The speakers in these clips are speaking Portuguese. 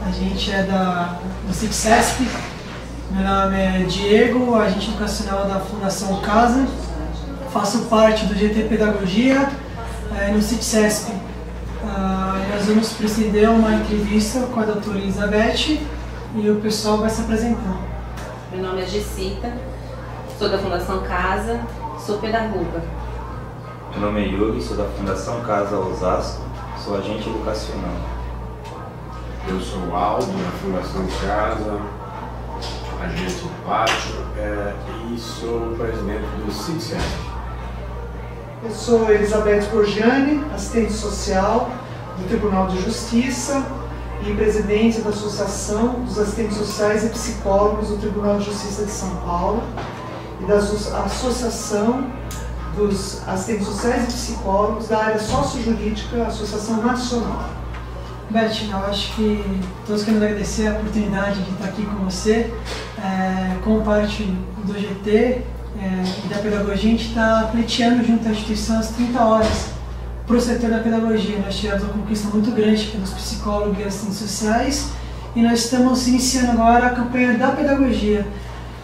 A gente é do CICSESP. Meu nome é Diego, agente educacional da Fundação Casa. Faço parte do GT Pedagogia no CICSESP. Nós vamos proceder uma entrevista com a doutora Elizabeth e o pessoal vai se apresentar. Meu nome é Jessita, sou da Fundação Casa, sou pedagoga. Meu nome é Yuri, sou da Fundação Casa Osasco, sou agente educacional. Eu sou o Aldo, da Fundação Casa, agente do pátio, e sou o presidente do CICSESP. Eu sou Elizabeth Borgiani, assistente social do Tribunal de Justiça e presidente da Associação dos Assistentes Sociais e Psicólogos do Tribunal de Justiça de São Paulo e da Associação dos Assistentes Sociais e Psicólogos da área sociojurídica, Associação Nacional. Beth, eu acho que todos queremos agradecer a oportunidade de estar aqui com você. Como parte do GT e da pedagogia, a gente está pleiteando junto à instituição as 30 horas para o setor da pedagogia. Nós tivemos uma conquista muito grande pelos psicólogos e assistentes sociais e nós estamos iniciando agora a campanha da pedagogia.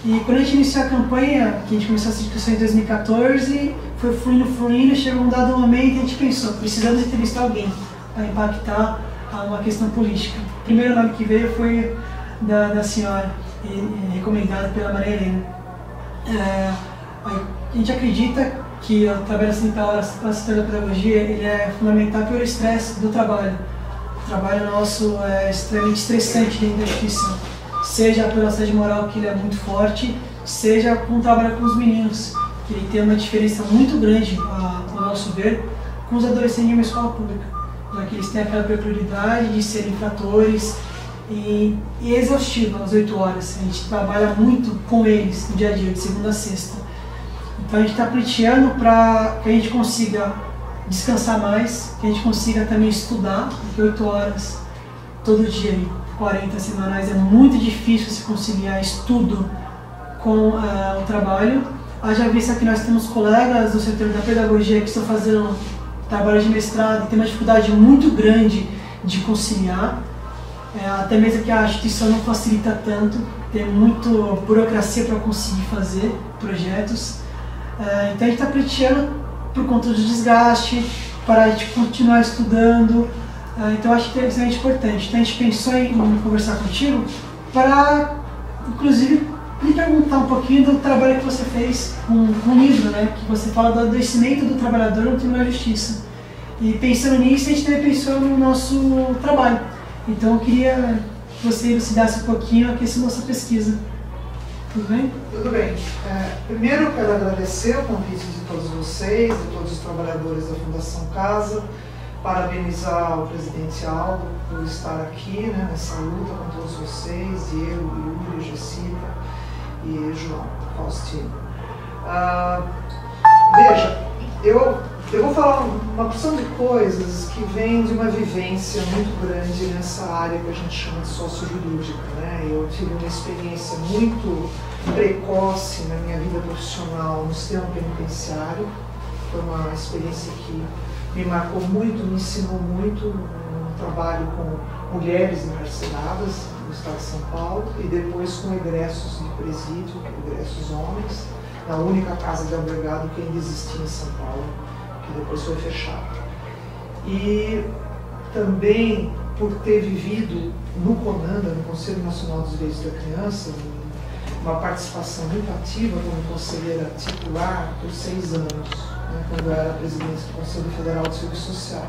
E quando a gente iniciou a campanha, que a gente começou essa discussão em 2014, foi fluindo, chegou um dado momento e a gente pensou, precisamos entrevistar alguém para impactar uma questão política. O primeiro nome que veio foi da senhora, recomendado pela Maria Helena. A gente acredita que o trabalho das 30 horas para o setor da pedagogia ele é fundamental pelo estresse do trabalho. O trabalho nosso é extremamente estressante dentro da instituição, seja pela assédio moral, que ele é muito forte, seja com o trabalho com os meninos, que ele tem uma diferença muito grande, ao nosso ver, com os adolescentes de uma escola pública, já que eles têm aquela peculiaridade de serem infratores e exaustivo às 8 horas. A gente trabalha muito com eles no dia a dia, de segunda a sexta. Então a gente está pleiteando para que a gente consiga descansar mais, que a gente consiga também estudar, porque 8 horas todo dia, 40 semanais, é muito difícil se conciliar estudo com o trabalho. Haja vista que nós temos colegas do setor da pedagogia que estão fazendo trabalho de mestrado e tem uma dificuldade muito grande de conciliar, até mesmo que a instituição não facilita tanto, tem muito burocracia para conseguir fazer projetos. Então a gente está pleiteando por conta do desgaste, para a gente continuar estudando. Então eu acho que é extremamente importante. Então a gente pensou em conversar contigo para, inclusive, me perguntar um pouquinho do trabalho que você fez com o livro, né? Que você fala do adoecimento do trabalhador no Tribunal de Justiça. E pensando nisso, a gente também pensou no nosso trabalho. Então eu queria que você elucidasse um pouquinho aqui essa nossa pesquisa. Tudo bem? Tudo bem. Primeiro eu quero agradecer o convite de todos vocês, de todos os trabalhadores da Fundação Casa, parabenizar o presidente Aldo por estar aqui, né, nessa luta com todos vocês, Diego, Yuri, Jessita e João Faustino. Veja, eu vou falar uma porção de coisas que vêm de uma vivência muito grande nessa área que a gente chama de sociojurídica, né? Eu tive uma experiência muito precoce na minha vida profissional no sistema penitenciário. Foi uma experiência que me marcou muito, me ensinou muito no trabalho com mulheres encarceradas no estado de São Paulo e depois com egressos de presídio, egressos homens, na única casa de albergado que ainda existia em São Paulo, que depois foi fechado. E também por ter vivido no CONANDA, no Conselho Nacional dos Direitos da Criança, uma participação muito ativa como conselheira titular por 6 anos, né, quando eu era presidente do Conselho Federal de Serviço Social.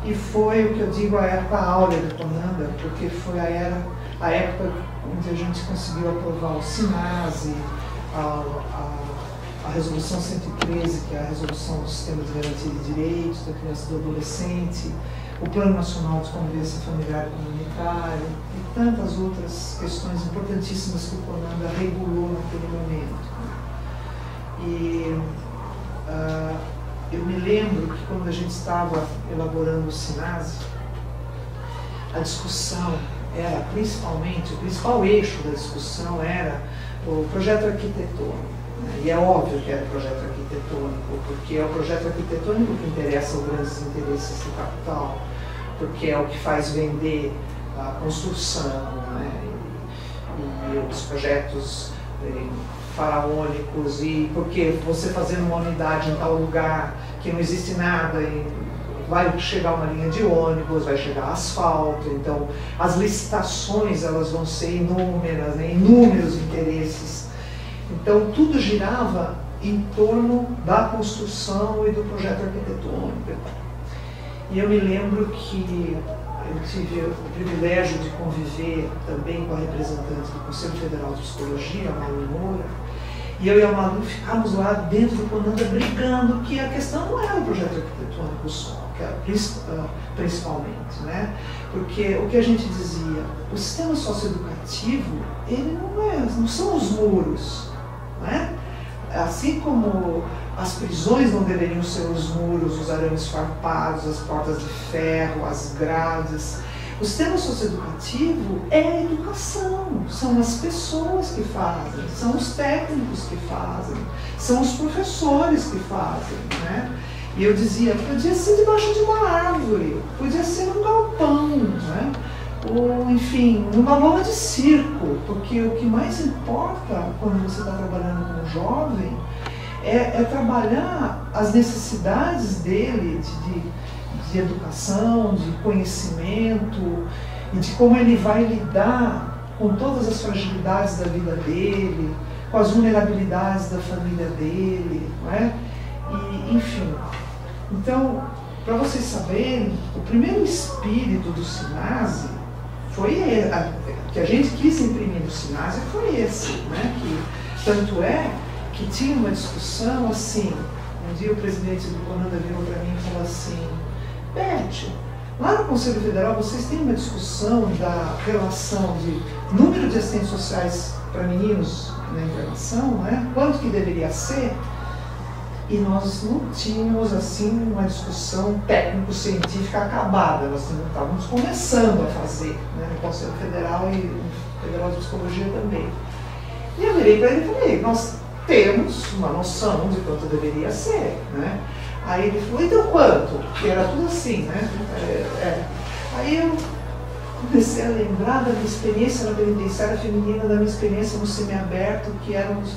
E foi o que eu digo a época áurea do CONANDA, porque foi a época onde a gente conseguiu aprovar o SINASE, a Resolução 113, que é a Resolução do Sistema de Garantia de Direitos da Criança e do Adolescente, o Plano Nacional de Convivência Familiar e Comunitária e tantas outras questões importantíssimas que o CONANDA regulou naquele momento. E eu me lembro que quando a gente estava elaborando o SINASE, a discussão era principalmente, o principal eixo da discussão era o projeto arquitetônico. E é óbvio que era projeto arquitetônico, porque é o projeto arquitetônico que interessa aos grandes interesses do capital, porque é o que faz vender a construção, né? E os projetos faraônicos, e porque você fazendo uma unidade em tal lugar que não existe nada, e vai chegar uma linha de ônibus, vai chegar asfalto, então as licitações elas vão ser inúmeras, né? Inúmeros interesses. Então tudo girava em torno da construção e do projeto arquitetônico. E eu me lembro que eu tive o privilégio de conviver também com a representante do Conselho Federal de Psicologia, a Malu Moura, e eu e a Malu ficávamos lá dentro do Conanda brigando que a questão não era o projeto arquitetônico só, que era principalmente, né? Porque o que a gente dizia, o sistema socioeducativo, ele não são os muros, né? Assim como as prisões não deveriam ser os muros, os arames farpados, as portas de ferro, as grades. O sistema socioeducativo é a educação, são as pessoas que fazem, são os técnicos que fazem, são os professores que fazem, né? E eu dizia, podia ser debaixo de uma árvore, podia ser num galpão, né? Ou, enfim, numa lona de circo, porque o que mais importa quando você está trabalhando com um jovem é trabalhar as necessidades dele de educação, de conhecimento, e de como ele vai lidar com todas as fragilidades da vida dele, com as vulnerabilidades da família dele, não é? E, enfim, então, para vocês saberem, o primeiro espírito do SINASE que a gente quis imprimir no SINASE foi esse, né? Que, tanto é que tinha uma discussão assim, um dia o presidente do Conanda virou para mim e falou assim, Beth, lá no Conselho Federal vocês têm uma discussão da relação de número de assistentes sociais para meninos na internação, né? Quanto que deveria ser? E nós não tínhamos assim uma discussão técnico-científica acabada, nós estávamos começando a fazer, né, no Conselho Federal e no Federal de Psicologia também. E eu virei para ele e falei, nós temos uma noção de quanto deveria ser, né? Aí ele falou, então quanto? Que era tudo assim, né? Aí eu comecei a lembrar da minha experiência na penitenciária feminina, da minha experiência no semiaberto, que éramos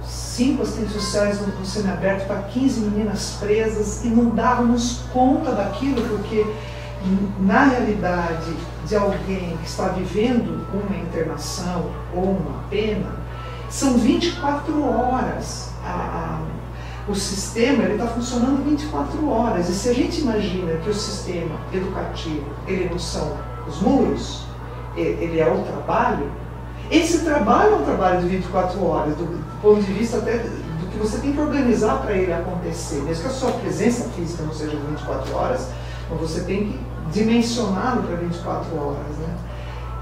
5 assistentes sociais no semiaberto para 15 meninas presas, e não dávamos conta daquilo, porque na realidade de alguém que está vivendo uma internação ou uma pena, são 24 horas. O sistema está funcionando 24 horas. E se a gente imagina que o sistema educativo, ele não são os muros, ele é o trabalho, esse trabalho é um trabalho de 24 horas, do ponto de vista até do que você tem que organizar para ele acontecer. Mesmo que a sua presença física não seja 24 horas, mas você tem que dimensioná-lo para 24 horas, né?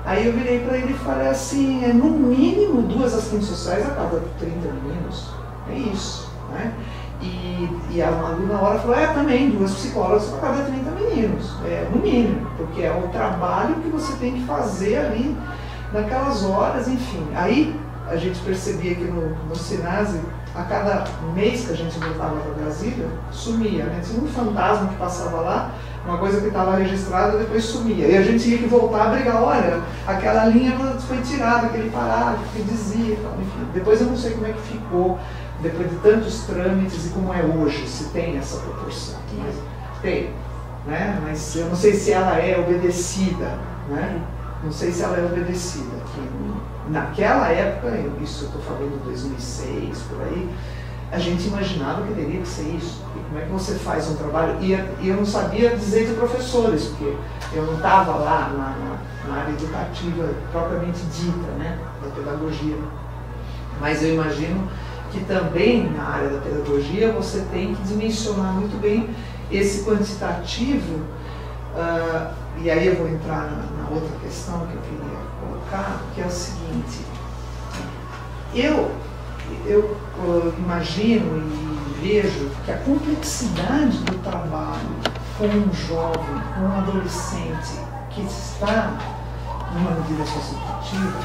Aí eu virei para ele e falei assim, no mínimo 2 assistentes sociais a cada 30 meninos, é isso, né? E a Malu na hora falou, também 2 psicólogas a cada 30 meninos, no mínimo, porque é o trabalho que você tem que fazer ali naquelas horas, enfim. Aí a gente percebia que no SINASE, a cada mês que a gente voltava para Brasília, sumia, né? Tinha um fantasma que passava lá, uma coisa que estava registrada, depois sumia. E a gente tinha que voltar a brigar, olha, aquela linha foi tirada, aquele parágrafo que dizia, enfim. Depois eu não sei como é que ficou, depois de tantos trâmites e como é hoje, se tem essa proporção. Mas tem, né? Mas eu não sei se ela é obedecida, né? Não sei se ela é obedecida. Que naquela época, isso eu estou falando de 2006, por aí, a gente imaginava que teria que ser isso. E como é que você faz um trabalho? E eu não sabia dizer de professores, porque eu não estava lá na área educativa propriamente dita, né, da pedagogia. Mas eu imagino que também na área da pedagogia você tem que dimensionar muito bem esse quantitativo. E aí eu vou entrar na outra questão que eu queria colocar, que é o seguinte. Eu imagino e vejo que a complexidade do trabalho com um jovem, com um adolescente que está numa medida socioeducativa,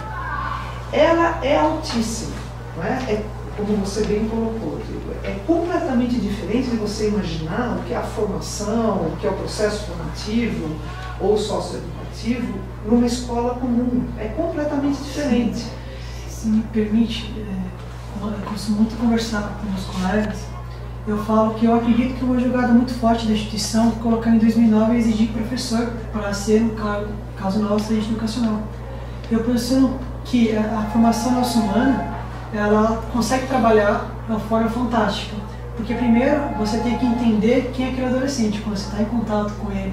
ela é altíssima. Não é? como você bem colocou, é completamente diferente de você imaginar o que é a formação, o que é o processo formativo ou socioeducativo numa escola comum. É completamente diferente. Se me permite, eu costumo muito conversar com meus colegas. Eu falo que eu acredito que uma jogada muito forte da instituição colocar em 2009 exigir professor para ser, no caso nosso, agente educacional. Eu penso que a formação nossa humana, ela consegue trabalhar de uma forma fantástica. Porque primeiro você tem que entender quem é aquele adolescente, quando você está em contato com ele.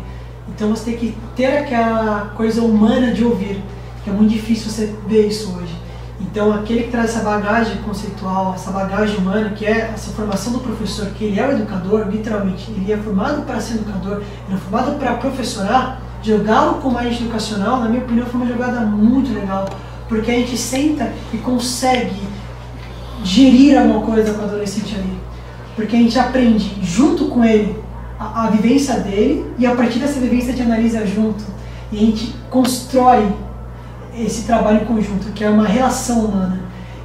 Então você tem que ter aquela coisa humana de ouvir, que é muito difícil você ver isso hoje. Então aquele que traz essa bagagem conceitual, essa bagagem humana, que é essa formação do professor, que ele é o educador, literalmente, ele é formado para ser educador, ele é formado para professorar, jogá-lo como agente educacional, na minha opinião, foi uma jogada muito legal, porque a gente senta e consegue gerir alguma coisa com o adolescente ali, porque a gente aprende junto com ele a vivência dele e a partir dessa vivência a gente analisa junto e a gente constrói esse trabalho em conjunto, que é uma relação humana.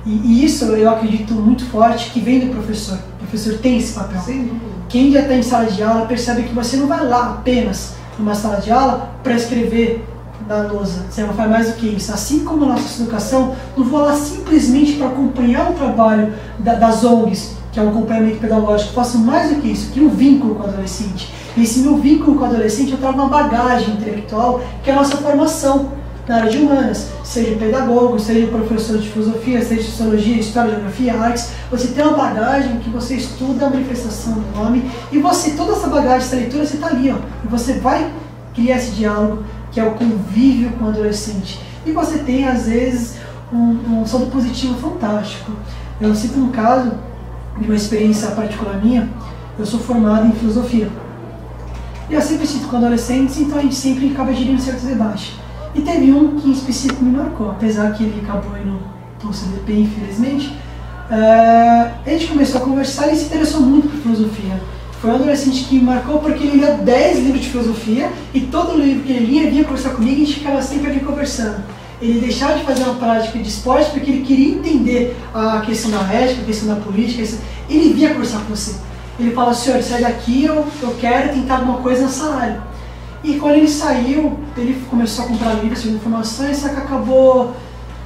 E isso eu acredito muito forte que vem do professor. O professor tem esse papel. Sim. Quem já está em sala de aula percebe que você não vai lá apenas numa sala de aula para escrever na lousa. Você não faz mais do que isso. Assim como a nossa educação, não vou lá simplesmente para acompanhar o trabalho das ONGs, que é um acompanhamento pedagógico. Eu faço mais do que isso, que um vínculo com o adolescente. E esse meu vínculo com o adolescente, eu trago uma bagagem intelectual, que é a nossa formação na área de humanas, seja pedagogo, seja professor de filosofia, seja de sociologia, história, geografia, artes. Você tem uma bagagem que você estuda a manifestação do homem e você, toda essa bagagem, essa leitura, você está ali, ó, e você vai criar esse diálogo, que é o convívio com o adolescente. E você tem, às vezes, um saldo positivo fantástico. Eu cito um caso de uma experiência particular minha. Eu sou formado em filosofia. E eu sempre cito com adolescentes, então a gente sempre acaba gerindo certos debates. E teve um que em específico me marcou, apesar que ele acabou indo para o CDP, infelizmente. A gente começou a conversar e ele se interessou muito por filosofia. Foi um adolescente que me marcou porque ele lia 10 livros de filosofia e todo livro que ele lia, ele vinha conversar comigo e a gente ficava sempre ali conversando. Ele deixava de fazer uma prática de esporte porque ele queria entender a questão da ética, a questão da política. Ele vinha conversar com você. Ele fala, senhor, sai daqui, eu quero tentar alguma coisa nessa área. E quando ele saiu, ele começou a comprar livros de informações, só que acabou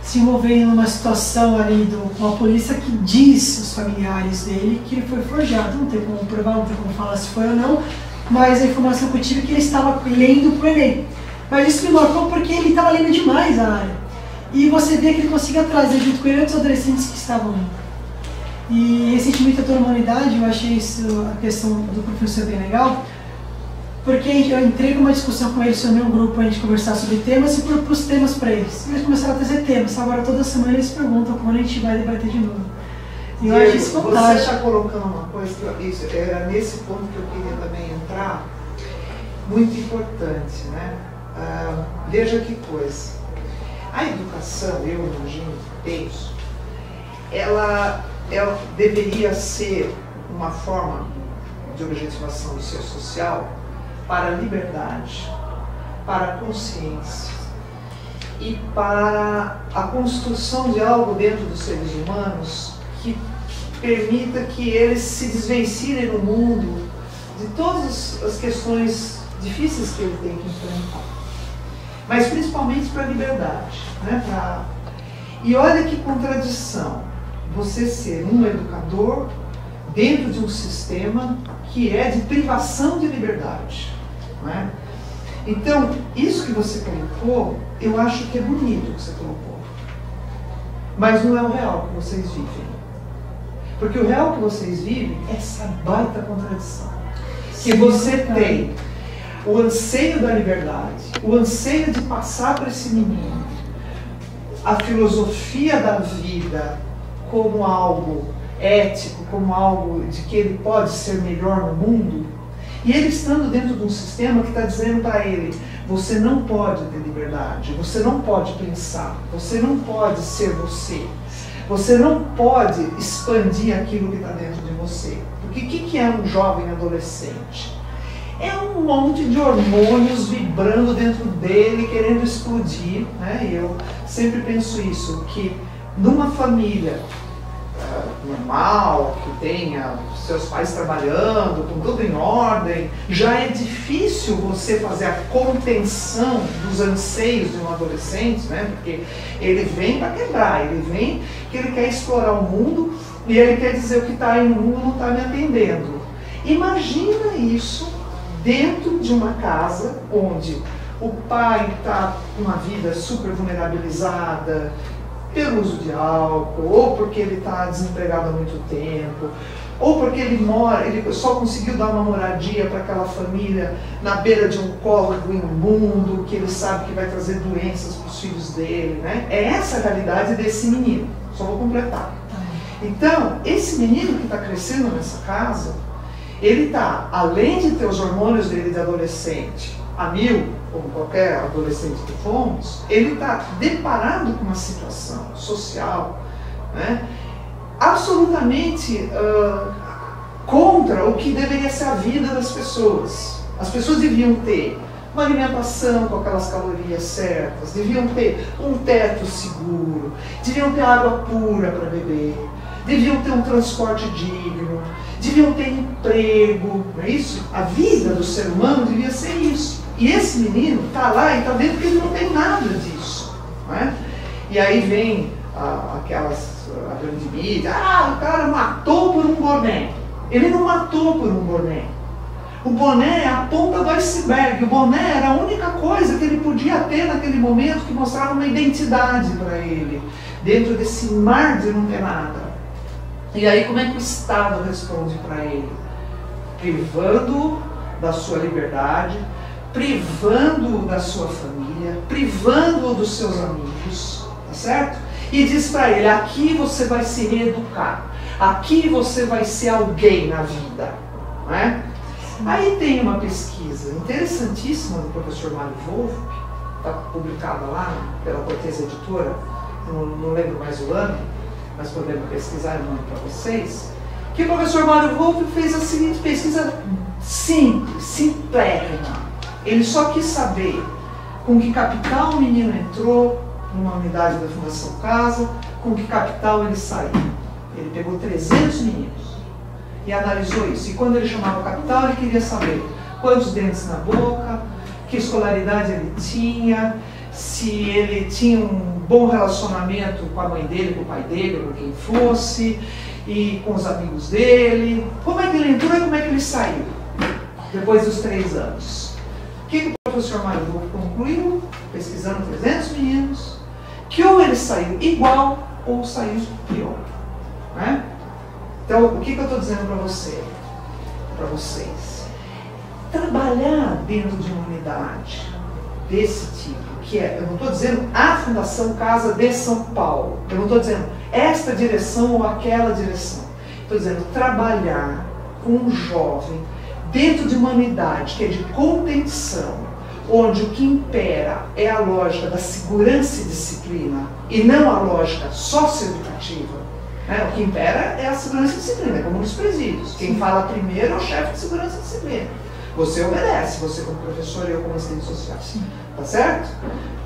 se envolvendo numa situação ali com a polícia que diz os familiares dele que ele foi forjado. Não tem como provar, não tem como falar se foi ou não, mas a informação que eu tive é que ele estava lendo pro Enem. Mas isso me marcou porque ele estava lendo demais a área. E você vê que ele conseguia trazer junto com ele outros adolescentes que estavam lendo. E recentemente, a toda a humanidade, eu achei isso, a questão do professor bem legal, porque eu entrei numa discussão com eles sobre um grupo, a gente conversar sobre temas e propus temas para eles. E eles começaram a trazer temas, agora toda semana eles perguntam quando a gente vai debater de novo. E eu acho isso fantástico. Você está colocando uma coisa, isso era nesse ponto que eu queria também entrar, muito importante, né? Veja que coisa. A educação, eu imagino, penso, ela deveria ser uma forma de objetivação do ser social para a liberdade, para a consciência e para a construção de algo dentro dos seres humanos que permita que eles se desvencilhem no mundo de todas as questões difíceis que ele tem que enfrentar, mas principalmente para a liberdade, né? E olha que contradição, você ser um educador dentro de um sistema que é de privação de liberdade, não é? Então, isso que você colocou, eu acho que é bonito que você colocou, mas não é o real que vocês vivem. Porque o real que vocês vivem é essa baita contradição. Que você tem o anseio da liberdade, o anseio de passar para esse menino a filosofia da vida como algo ético, como algo de que ele pode ser melhor no mundo, e ele estando dentro de um sistema que está dizendo para ele, você não pode ter liberdade, você não pode pensar, você não pode ser você, você não pode expandir aquilo que está dentro de você. Porque o que é um jovem adolescente? É um monte de hormônios vibrando dentro dele, querendo explodir, né? E eu sempre penso isso, que numa família, normal, que tenha seus pais trabalhando, com tudo em ordem, já é difícil você fazer a contenção dos anseios de um adolescente, né? Porque ele vem para quebrar, ele vem que ele quer explorar o mundo e ele quer dizer o que está aí no mundo não está me atendendo. Imagina isso dentro de uma casa onde o pai está com uma vida super vulnerabilizada, pelo uso de álcool, ou porque ele está desempregado há muito tempo, ou porque ele só conseguiu dar uma moradia para aquela família na beira de um córrego imundo, que ele sabe que vai trazer doenças para os filhos dele, né? É essa a realidade desse menino, só vou completar. Então, esse menino que está crescendo nessa casa, ele está, além de ter os hormônios dele de adolescente a mil, como qualquer adolescente que fomos, ele está deparado com uma situação social, né, absolutamente contra o que deveria ser a vida das pessoas. As pessoas deviam ter uma alimentação com aquelas calorias certas, deviam ter um teto seguro, deviam ter água pura para beber, deviam ter um transporte digno, deviam ter emprego, não é isso? A vida do ser humano devia ser isso. E esse menino está lá e está vendo que ele não tem nada disso, não é? E aí vem a grande mídia, o cara matou por um boné. Ele não matou por um boné. O boné é a ponta do iceberg. O boné era a única coisa que ele podia ter naquele momento que mostrava uma identidade para ele, dentro desse mar de não ter nada. E aí como é que o Estado responde para ele? Privando-o da sua liberdade, privando-o da sua família, privando-o dos seus amigos, tá certo? E diz para ele, aqui você vai se reeducar, aqui você vai ser alguém na vida, não é? Aí tem uma pesquisa interessantíssima do professor Mário Wolff, está publicada lá pela Cortez Editora, não lembro mais o ano, mas podemos pesquisar o nome para vocês, que o professor Mário Wolff fez a seguinte pesquisa simples, simplérrima. Ele só quis saber com que capital o menino entrou numa unidade da Fundação Casa, com que capital ele saiu. Ele pegou 300 meninos e analisou isso. E quando ele chamava capital, ele queria saber quantos dentes na boca, que escolaridade ele tinha, se ele tinha um bom relacionamento com a mãe dele, com o pai dele, com quem fosse, e com os amigos dele. Como é que ele entrou e como é que ele saiu, depois dos 3 anos. O que o professor Mário Wolff concluiu, pesquisando 300 meninos, que ou ele saiu igual ou saiu pior, né? Então, o que eu estou dizendo para você, para vocês? Trabalhar dentro de uma unidade desse tipo, que é, eu não estou dizendo a Fundação Casa de São Paulo, eu não estou dizendo esta direção ou aquela direção, estou dizendo trabalhar com um jovem dentro de uma unidade que é de contenção, onde o que impera é a lógica da segurança e disciplina e não a lógica socioeducativa. O que impera é a segurança e disciplina, é como nos presídios. Quem fala primeiro é o chefe de segurança e disciplina. Você obedece, você como professor e eu como assistente social. Tá certo?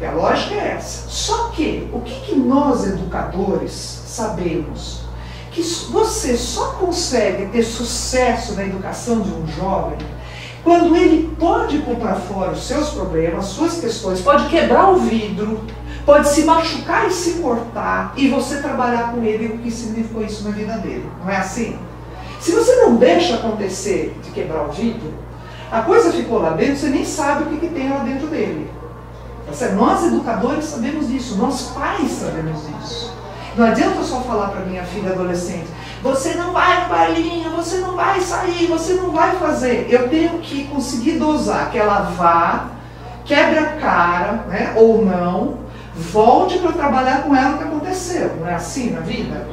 E a lógica é essa. Só que, o que nós educadores sabemos? Que você só consegue ter sucesso na educação de um jovem quando ele pode pôr para fora os seus problemas, suas questões, pode quebrar o vidro, pode se machucar e se cortar, e você trabalhar com ele o que significou isso na vida dele. Não é assim? Se você não deixa acontecer de quebrar o vidro, a coisa ficou lá dentro, você nem sabe o que tem lá dentro dele. Nós educadores sabemos disso, nós pais sabemos disso. Não adianta só falar para minha filha adolescente, você não vai no bailinho, você não vai sair, você não vai fazer. Eu tenho que conseguir dosar, que ela vá, quebre a cara, né, ou não, volte para trabalhar com ela o que aconteceu. Não é assim na vida?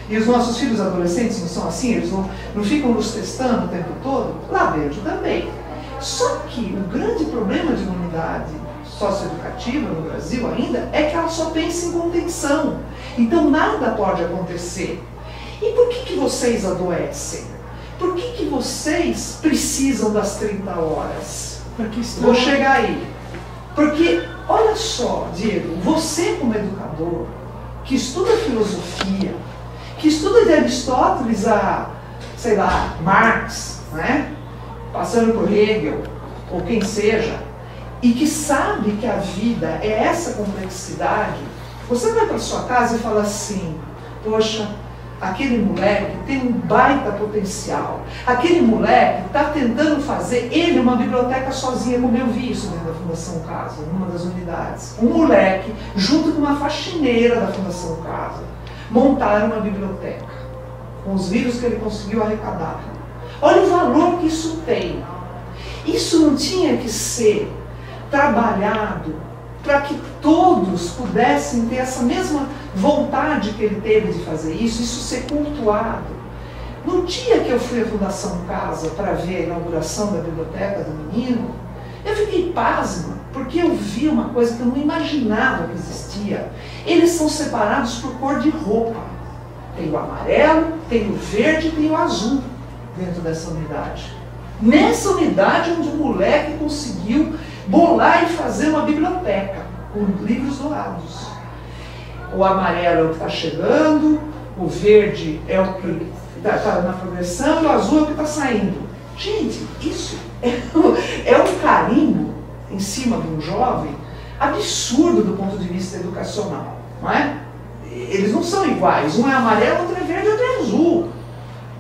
E os nossos filhos adolescentes não são assim? Eles não ficam nos testando o tempo todo? Lá dentro também. Só que o grande problema de uma unidade socioeducativa no Brasil ainda é que ela só pensa em contenção. Então nada pode acontecer. E por que vocês adoecem? Por que vocês precisam das 30 horas? Vou chegar aí. Porque, olha só, Diego, você como educador, que estuda filosofia, que estuda de Aristóteles a, sei lá, Marx, né? Passando por Hegel, ou quem seja, e que sabe que a vida é essa complexidade, você vai para sua casa e fala assim, poxa, aquele moleque tem um baita potencial, aquele moleque está tentando fazer ele uma biblioteca sozinho, como eu vi isso dentro da Fundação Casa, numa das unidades. Um moleque, junto com uma faxineira da Fundação Casa, montaram uma biblioteca, com os livros que ele conseguiu arrecadar. Olha o valor que isso tem. Isso não tinha que ser trabalhado para que todos pudessem ter essa mesma vontade que ele teve de fazer isso ser cultuado. No dia que eu fui à Fundação Casa para ver a inauguração da biblioteca do menino, eu fiquei pasma, porque eu vi uma coisa que eu não imaginava que existia. Eles são separados por cor de roupa. Tem o amarelo, tem o verde e tem o azul dentro dessa unidade. Nessa unidade onde o moleque conseguiu bolar e fazer uma biblioteca com livros dourados. O amarelo é o que está chegando, o verde é o que está na progressão e o azul é o que está saindo. Gente, isso é um carinho em cima de um jovem absurdo do ponto de vista educacional, não é? Eles não são iguais, um é amarelo, outro é verde, outro é azul.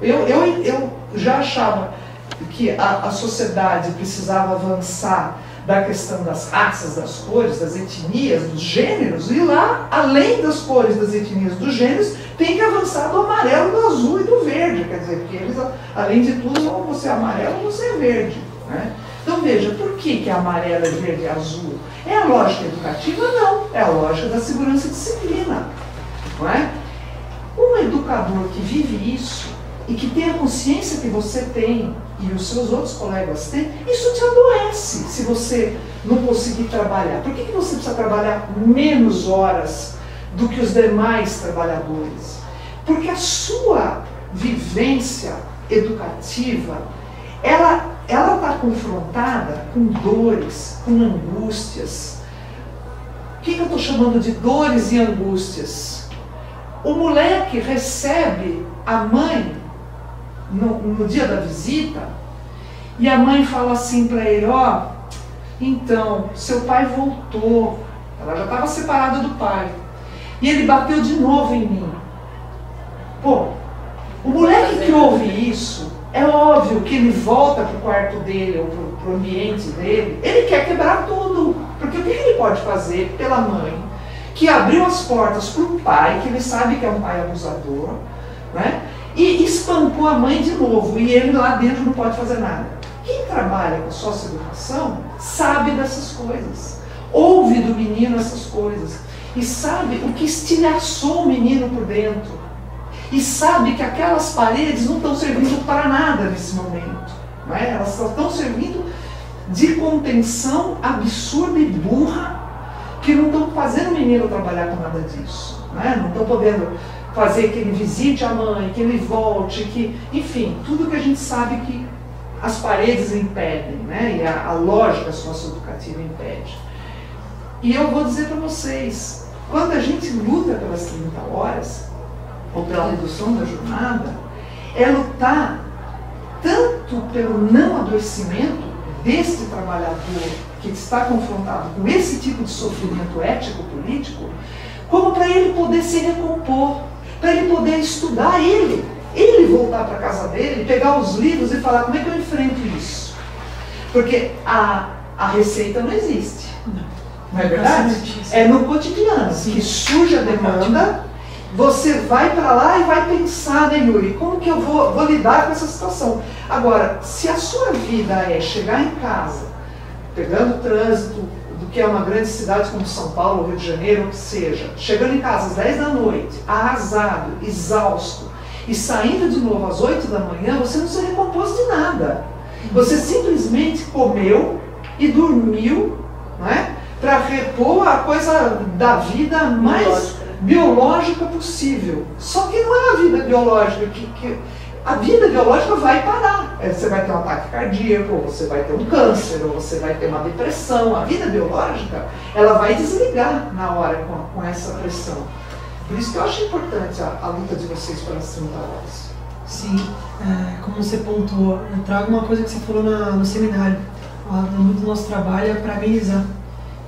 Eu já achava que a sociedade precisava avançar da questão das raças, das cores, das etnias, dos gêneros, e lá, além das cores, das etnias, dos gêneros, tem que avançar do amarelo, do azul e do verde, quer dizer, porque eles, além de tudo, ou você é amarelo ou você é verde, né? Então veja, por que é amarelo, é verde e azul? É a lógica educativa? Não, é a lógica da segurança e disciplina, não é? Um educador que vive isso, e que tem a consciência que você tem, e os seus outros colegas têm, isso te adoece se você não conseguir trabalhar. Por que você precisa trabalhar menos horas do que os demais trabalhadores? Porque a sua vivência educativa, ela está confrontada com dores, com angústias. O que eu estou chamando de dores e angústias? O moleque recebe a mãe no dia da visita, e a mãe fala assim para ele, ó, então, seu pai voltou, ela já estava separada do pai, e ele bateu de novo em mim. Pô, o moleque que ouve isso, é óbvio que ele volta para o quarto dele, ou para o ambiente dele, ele quer quebrar tudo, porque o que ele pode fazer pela mãe, que abriu as portas para o pai, que ele sabe que é um pai abusador, né? E espancou a mãe de novo, e ele lá dentro não pode fazer nada. Quem trabalha com socioeducação sabe dessas coisas, ouve do menino essas coisas, e sabe o que estilhaçou o menino por dentro, e sabe que aquelas paredes não estão servindo para nada nesse momento, não é? Elas só estão servindo de contenção absurda e burra, que não estão fazendo o menino trabalhar com nada disso, não é? Não estão podendo fazer que ele visite a mãe, que ele volte, que, enfim, tudo que a gente sabe que as paredes impedem, né? E a lógica socioeducativa impede. E eu vou dizer para vocês, quando a gente luta pelas 30 horas, ou pela redução da jornada, é lutar tanto pelo não adoecimento deste trabalhador que está confrontado com esse tipo de sofrimento ético-político, como para ele poder se recompor, para ele poder estudar ele voltar para a casa dele, pegar os livros e falar, como é que eu enfrento isso? Porque a receita não existe. Não é verdade? É no cotidiano que surge a demanda, você vai para lá e vai pensar, né, Yuri, como que eu vou lidar com essa situação? Agora, se a sua vida é chegar em casa, pegando o trânsito do que é uma grande cidade como São Paulo, Rio de Janeiro, ou que seja, chegando em casa às 10 da noite, arrasado, exausto, e saindo de novo às 8 da manhã, você não se recompôs de nada. Você simplesmente comeu e dormiu, né, para repor a coisa da vida mais biológica possível. Só que não é a vida biológica a vida biológica vai parar. Você vai ter um ataque cardíaco, ou você vai ter um câncer, ou você vai ter uma depressão. A vida biológica, ela vai desligar na hora com essa pressão. Por isso que eu acho importante a luta de vocês pelas 30 horas. Sim, como você pontuou, eu trago uma coisa que você falou no seminário. Muito do nosso trabalho é para amenizar.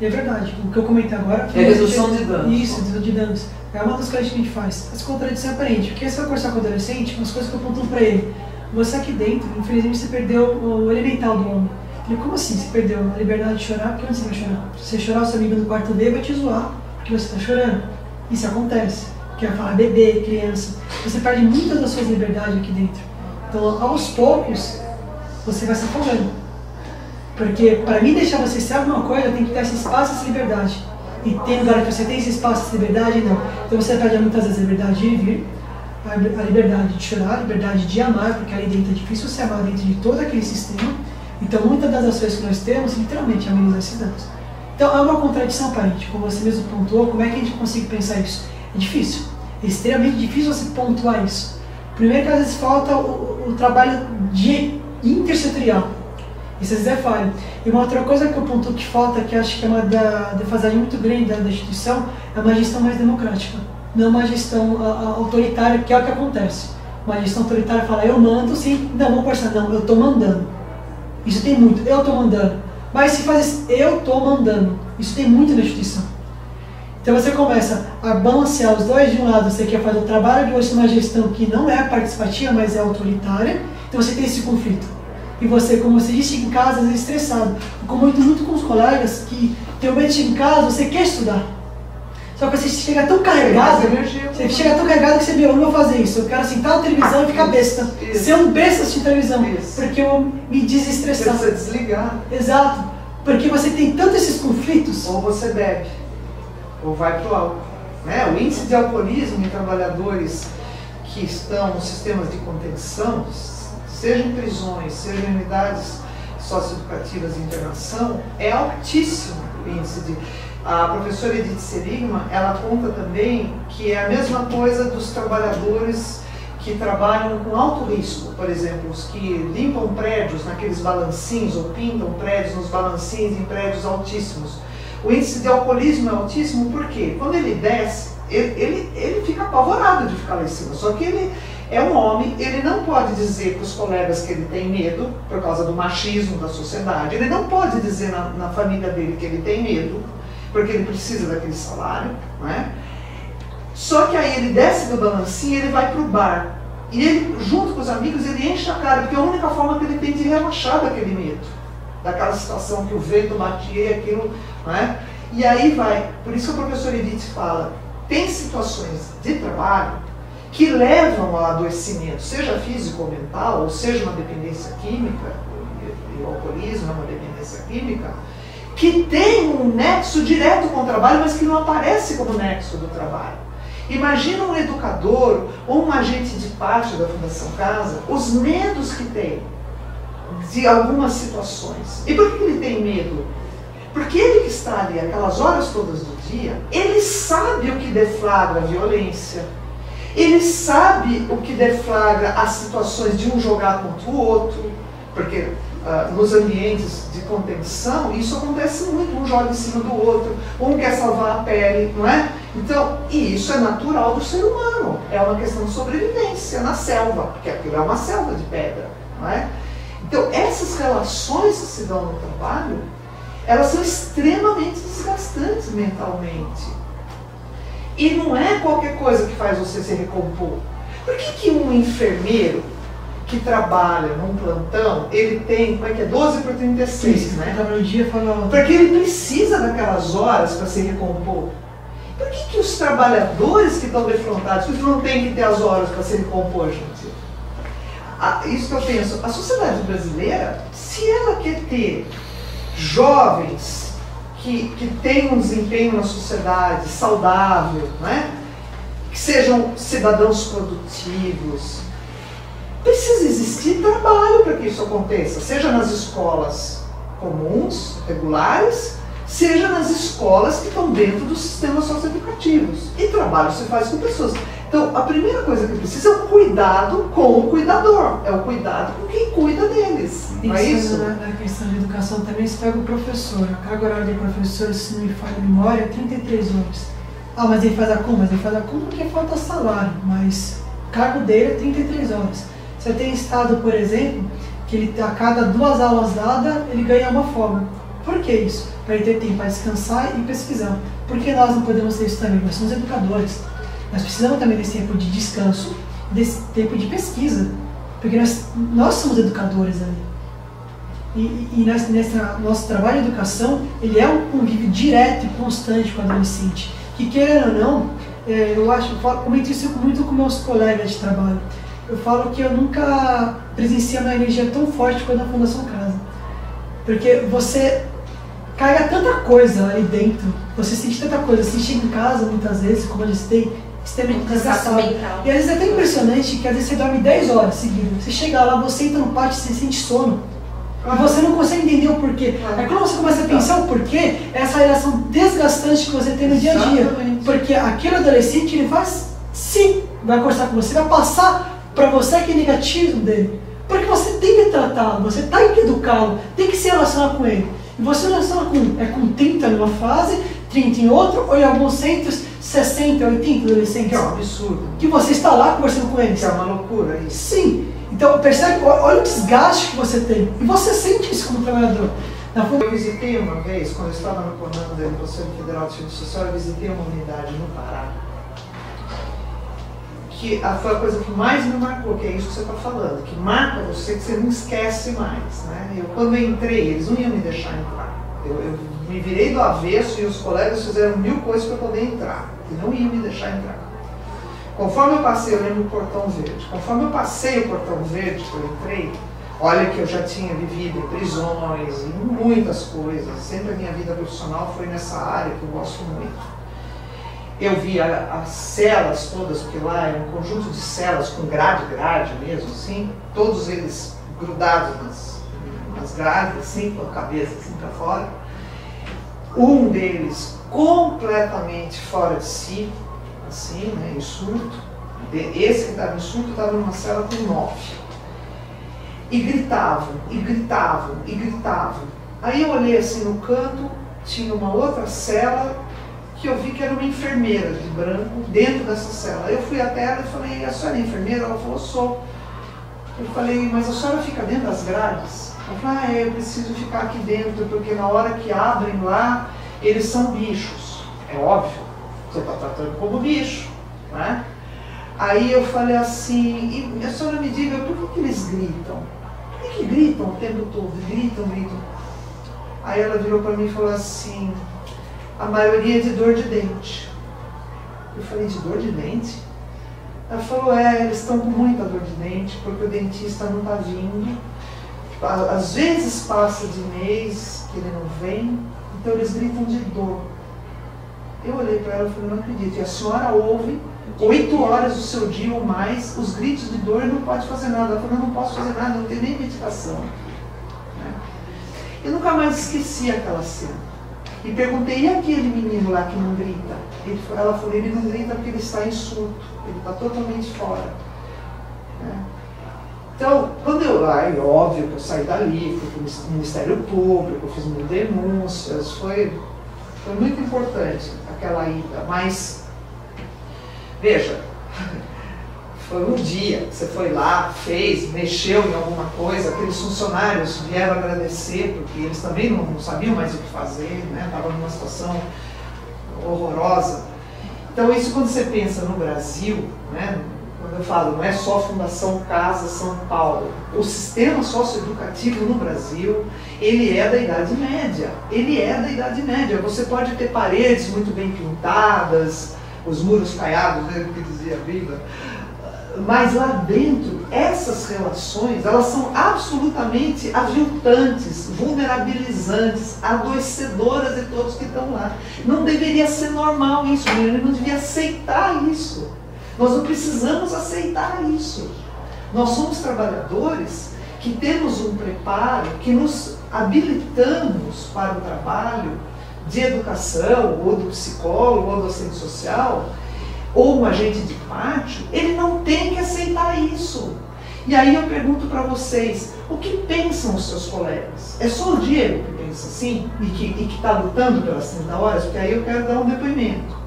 E é verdade, o que eu comentei agora... É redução de danos. Isso, redução de danos. É uma das coisas que a gente faz. As contradições aparentes. Porque você vai conversar com o adolescente, umas coisas que eu pontuo para ele. Você aqui dentro, infelizmente, você perdeu o elemental do homem. Ele, como assim você perdeu a liberdade de chorar? Porque onde você vai chorar? Se você chorar, o seu amigo do quarto B vai te zoar porque você está chorando. Isso acontece. Que vai falar bebê, criança. Você perde muitas das suas liberdades aqui dentro. Então, aos poucos, você vai se afogando. Porque para mim deixar você ser alguma coisa, eu tenho que ter esse espaço, essa liberdade. E tem lugar que você tem esse espaço, essa liberdade, não. Então você perde muitas vezes a liberdade de vir, a liberdade de chorar, a liberdade de amar, porque ali dentro é difícil se amar dentro de todo aquele sistema. Então muitas das ações que nós temos, literalmente, amenizam esses danos. Então é uma contradição aparente, como você mesmo pontuou, como é que a gente consegue pensar isso? É difícil, é extremamente difícil você pontuar isso. Primeiro que às vezes falta o trabalho intersetorial. Isso às vezes é falho. E uma outra coisa que eu pontuo que falta, que acho que é uma defasagem muito grande da instituição, é uma gestão mais democrática. Não uma gestão autoritária, que é o que acontece. Uma gestão autoritária fala, eu mando, sim, não, vamos conversar, não, eu estou mandando. Isso tem muito, eu estou mandando. Mas se faz isso, eu estou mandando. Isso tem muito na instituição. Então você começa a balancear os dois. De um lado você quer fazer o trabalho, de outro uma gestão que não é participativa, mas é autoritária. Então você tem esse conflito. E você, como você disse, chega em casa às vezes estressado. Eu comento muito com os colegas que tem um medo de chegar em casa, você quer estudar. Só que você chega tão carregado, você chega tão carregado que você eu não vou fazer isso. Eu quero sentar na televisão e ficar besta. Ser um besta assistir televisão, porque eu me desestressar. Você precisa desligar. Exato. Porque você tem tantos esses conflitos. Ou você bebe, ou vai pro álcool. Né? O índice de alcoolismo em trabalhadores que estão nos sistemas de contenção, seja em prisões, seja em unidades socioeducativas de internação, é altíssimo o índice de... A professora Edith Seligman, ela conta também que é a mesma coisa dos trabalhadores que trabalham com alto risco, por exemplo, os que limpam prédios naqueles balancinhos ou pintam prédios nos balancinhos em prédios altíssimos. O índice de alcoolismo é altíssimo porque quando ele desce, ele fica apavorado de ficar lá em cima, só que ele é um homem, ele não pode dizer para os colegas que ele tem medo, por causa do machismo da sociedade, ele não pode dizer na família dele que ele tem medo, porque ele precisa daquele salário, não é? Só que aí ele desce do balancinho e ele vai para o bar. E ele, junto com os amigos, ele enche a cara, porque é a única forma que ele tem de relaxar daquele medo, daquela situação que o vento batia e aquilo, não é? E aí vai, por isso que a professora Edith fala, tem situações de trabalho que levam ao adoecimento, seja físico ou mental, ou seja uma dependência química, e o alcoolismo é uma dependência química, que tem um nexo direto com o trabalho, mas que não aparece como nexo do trabalho. Imagina um educador ou um agente de pátio da Fundação Casa, os medos que tem de algumas situações. E por que ele tem medo? Porque ele que está ali aquelas horas todas do dia, ele sabe o que deflagra a violência, ele sabe o que deflagra as situações de um jogar contra o outro, porque nos ambientes de contenção, isso acontece muito, um joga em cima do outro, um quer salvar a pele, não é? Então, e isso é natural do ser humano, é uma questão de sobrevivência na selva, porque aquilo é uma selva de pedra, não é? Então, essas relações que se dão no trabalho, elas são extremamente desgastantes mentalmente. E não é qualquer coisa que faz você se recompor. Por que um enfermeiro que trabalha num plantão, ele tem, como é que é, 12 por 36, né? No dia fala... Porque ele precisa daquelas horas para se recompor. Por que os trabalhadores que estão defrontados, eles não têm que ter as horas para se recompor, gente? Isso que eu penso, a sociedade brasileira, se ela quer ter jovens que tenham um desempenho na sociedade saudável, né? Que sejam cidadãos produtivos, precisa existir trabalho para que isso aconteça, seja nas escolas comuns, regulares, seja nas escolas que estão dentro dos sistemas socioeducativos. E trabalho se faz com pessoas. Então, a primeira coisa que precisa é o cuidado com o cuidador, é o cuidado com quem cuida deles. Não é isso? Na questão de educação também, se pega o professor, a carga horária do professor, se não me falha a memória, é 33 horas. Ah, mas ele faz acúmulo? Mas ele faz acúmulo porque falta salário, mas o cargo dele é 33 horas. Você tem estado, por exemplo, que ele, a cada 2 aulas dadas, ele ganha uma folga. Por que isso? Para ele ter tempo para descansar e pesquisar. Por que nós não podemos ter isso também? Nós somos educadores. Nós precisamos também desse tempo de descanso, desse tempo de pesquisa. Porque nós somos educadores ali. E nosso trabalho de educação, ele é um convívio direto e constante com o adolescente. Que querendo ou não, eu comento isso muito com meus colegas de trabalho. Eu falo que eu nunca presenciei uma energia tão forte quanto a Fundação Casa. Porque você carrega tanta coisa ali dentro, você sente tanta coisa, você chega em casa muitas vezes, como eu disse, extremamente desgastado. E às vezes é até impressionante que às vezes você dorme 10 horas seguidas. Você chega lá, você entra no pátio e você sente sono. E você não consegue entender o porquê. Aí quando você começa a pensar o porquê, é essa relação desgastante que você tem no dia a dia. Porque aquele adolescente, ele vai conversar com você, vai passar para você aquele negativo dele. Porque você tem que tratá-lo, você tem que educá-lo, tem que se relacionar com ele. E você relaciona com 30 numa fase, 30 em outra, ou em alguns centros, 60, 80 adolescentes. Que é um absurdo. Que você está lá conversando com eles. Que é uma loucura isso. Sim. Então, percebe, olha o desgaste que você tem. E você sente isso como trabalhador. Eu visitei uma vez, quando eu estava no comando da Conselho Federal de Serviço Social, eu visitei uma unidade no Pará. Que foi a coisa que mais me marcou, que é isso que você está falando, que marca você, que você não esquece mais. Né? Quando eu entrei, eles não iam me deixar entrar. Eu me virei do avesso e os colegas fizeram 1000 coisas para poder entrar, e não iam me deixar entrar. Conforme eu passei, eu lembro o Portão Verde, conforme eu passei o Portão Verde, que eu entrei, olha que eu já tinha vivido em prisões, em muitas coisas, sempre a minha vida profissional foi nessa área que eu gosto muito. Eu vi as celas todas, porque lá é um conjunto de celas com grade mesmo, assim, todos eles grudados nas grades, assim, com a cabeça assim para fora. Um deles completamente fora de si, assim, né, em surto. Esse que estava em surto estava numa cela com 9. E gritavam, e gritavam, e gritavam. Aí eu olhei assim no canto, tinha uma outra cela, que eu vi que era uma enfermeira de branco dentro dessa cela. Eu fui até ela e falei, a senhora é enfermeira? Ela falou, sou. Eu falei, mas a senhora fica dentro das grades? Ela falou, eu preciso ficar aqui dentro, porque na hora que abrem lá, eles são bichos. É óbvio, você está tratando como bicho, né? Aí eu falei assim, e a senhora me diga, por que eles gritam? Por que gritam o tempo todo? Gritam. Aí ela virou para mim e falou assim, a maioria é de dor de dente. Eu falei, de dor de dente? Ela falou, eles estão com muita dor de dente, porque o dentista não está vindo. Às vezes passa de mês que ele não vem, então eles gritam de dor. Eu olhei para ela e falei, não acredito. E a senhora ouve 8 horas do seu dia ou mais os gritos de dor e não pode fazer nada. Ela falou, não posso fazer nada, não tenho nem medicação. Eu nunca mais esqueci aquela cena. E perguntei, e aquele menino lá que não grita? Ela falou, ele não grita porque ele está em surto, ele está totalmente fora. Então, quando óbvio que eu saí dali, fui para o Ministério Público, fiz mil denúncias, foi muito importante aquela ida, mas, veja, foi um dia, você foi lá, fez, mexeu em alguma coisa, aqueles funcionários vieram agradecer, porque eles também não sabiam mais o que fazer, né? Estavam numa situação horrorosa. Então isso quando você pensa no Brasil, né? Quando eu falo, não é só a Fundação Casa São Paulo, o sistema socioeducativo no Brasil, ele é da Idade Média, Você pode ter paredes muito bem pintadas, os muros caiados, né, que dizia a Bíblia, mas lá dentro, essas relações, elas são absolutamente aviltantes, vulnerabilizantes, adoecedoras de todos que estão lá. Não deveria ser normal isso, ele não devia aceitar isso. Nós não precisamos aceitar isso. Nós somos trabalhadores que temos um preparo, que nos habilitamos para o trabalho de educação, ou do psicólogo, ou do assistente social, ou um agente de pátio, ele não tem que aceitar isso. E aí eu pergunto para vocês, o que pensam os seus colegas? É só o Diego que pensa assim, e que está lutando pelas 30 horas? Porque aí eu quero dar um depoimento.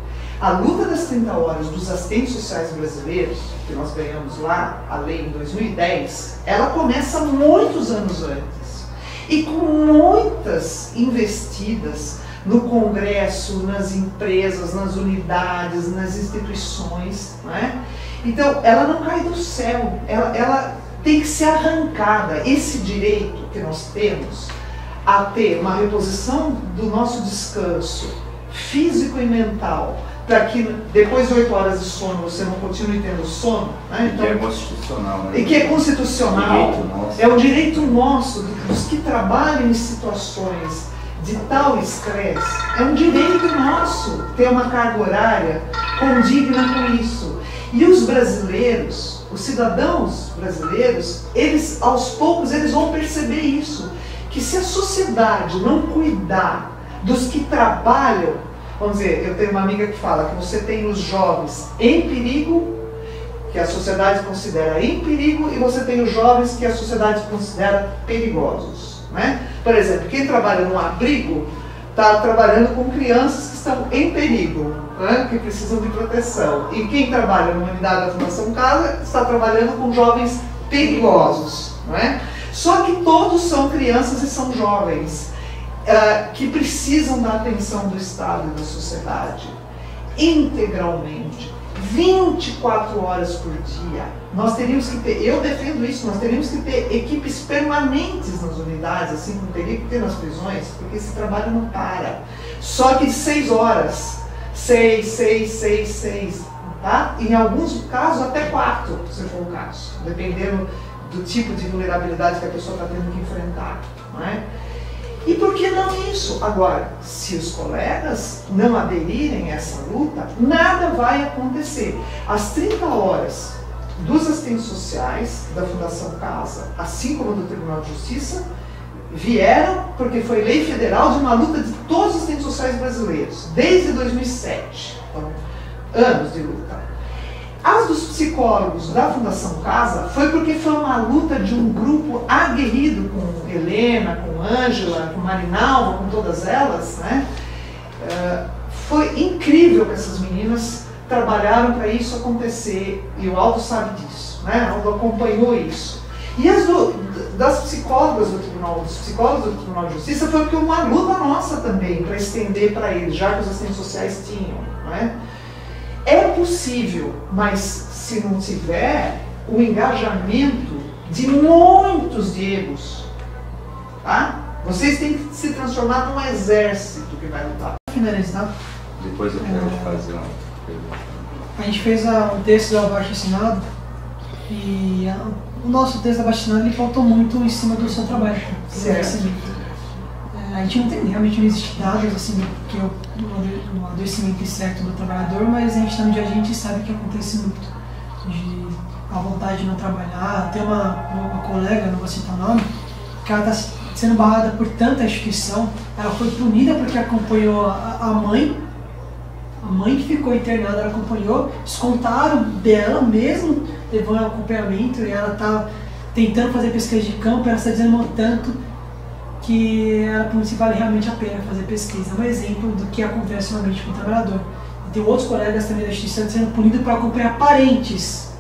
A luta das 30 horas dos assistentes sociais brasileiros, que nós ganhamos lá, a lei em 2010, ela começa muitos anos antes. E com muitas investidas no Congresso, nas empresas, nas unidades, nas instituições, né? Então, ela não cai do céu, ela tem que ser arrancada. Esse direito que nós temos a ter uma reposição do nosso descanso físico e mental, para que depois de 8 horas de sono você não continue tendo sono, né? Então, que é constitucional, né? E que é constitucional, é um direito nosso, dos que trabalham em situações de tal estresse, é um direito nosso ter uma carga horária condigna com isso. E os brasileiros, os cidadãos brasileiros, eles aos poucos eles vão perceber isso, que se a sociedade não cuidar dos que trabalham, vamos dizer, eu tenho uma amiga que fala que você tem os jovens em perigo, que a sociedade considera em perigo, e você tem os jovens que a sociedade considera perigosos, né? Por exemplo, quem trabalha no abrigo está trabalhando com crianças que estão em perigo, né? Que precisam de proteção. E quem trabalha numa unidade da Fundação Casa está trabalhando com jovens perigosos, né? Só que todos são crianças e são jovens que precisam da atenção do Estado e da sociedade integralmente, 24 horas por dia. Nós teríamos que ter, eu defendo isso, nós teríamos que ter equipes permanentes nas unidades, assim como teria que ter nas prisões, porque esse trabalho não para. Só que 6 horas, 6, tá? Em alguns casos até 4, se for o caso, dependendo do tipo de vulnerabilidade que a pessoa está tendo que enfrentar, não é? E por que não isso? Agora, se os colegas não aderirem a essa luta, nada vai acontecer. As 30 horas dos assistentes sociais da Fundação Casa, assim como do Tribunal de Justiça, vieram porque foi lei federal de uma luta de todos os assistentes sociais brasileiros, desde 2007. Então, anos de luta. As dos psicólogos da Fundação Casa foi porque foi uma luta de um grupo aguerrido com Helena, com Ângela, com Marinalva, com todas elas, né? Foi incrível que essas meninas trabalharam para isso acontecer, e o Aldo sabe disso, né? O Aldo acompanhou isso. E as das psicólogas do Tribunal, dos psicólogos do Tribunal de Justiça foi porque uma luta nossa também, para estender para eles, já que os assistentes sociais tinham, né? É possível, mas se não tiver o engajamento de muitos Diegos, tá? Vocês têm que se transformar num exército que vai lutar. Finalizar. Depois eu quero fazer uma pergunta. A gente fez um texto do abaixo-assinado e o nosso texto abaixo-assinado ele faltou muito em cima do seu trabalho. Certo. A gente não tem, realmente não existe dados assim, que o adoecimento certo do trabalhador, mas a gente está no dia a gente sabe que acontece muito. De a vontade de não trabalhar. Tem uma colega, não vou citar o nome, que ela está sendo barrada por tanta instituição. Ela foi punida porque acompanhou a mãe que ficou internada, ela acompanhou, descontaram dela mesmo, levou um acompanhamento, e ela está tentando fazer pesquisa de campo, ela está desanimando tanto que ela para se vale realmente a pena fazer pesquisa. É um exemplo do que acontece realmente com o trabalhador. E tem outros colegas também da instituição sendo punidos por acompanhar parentes.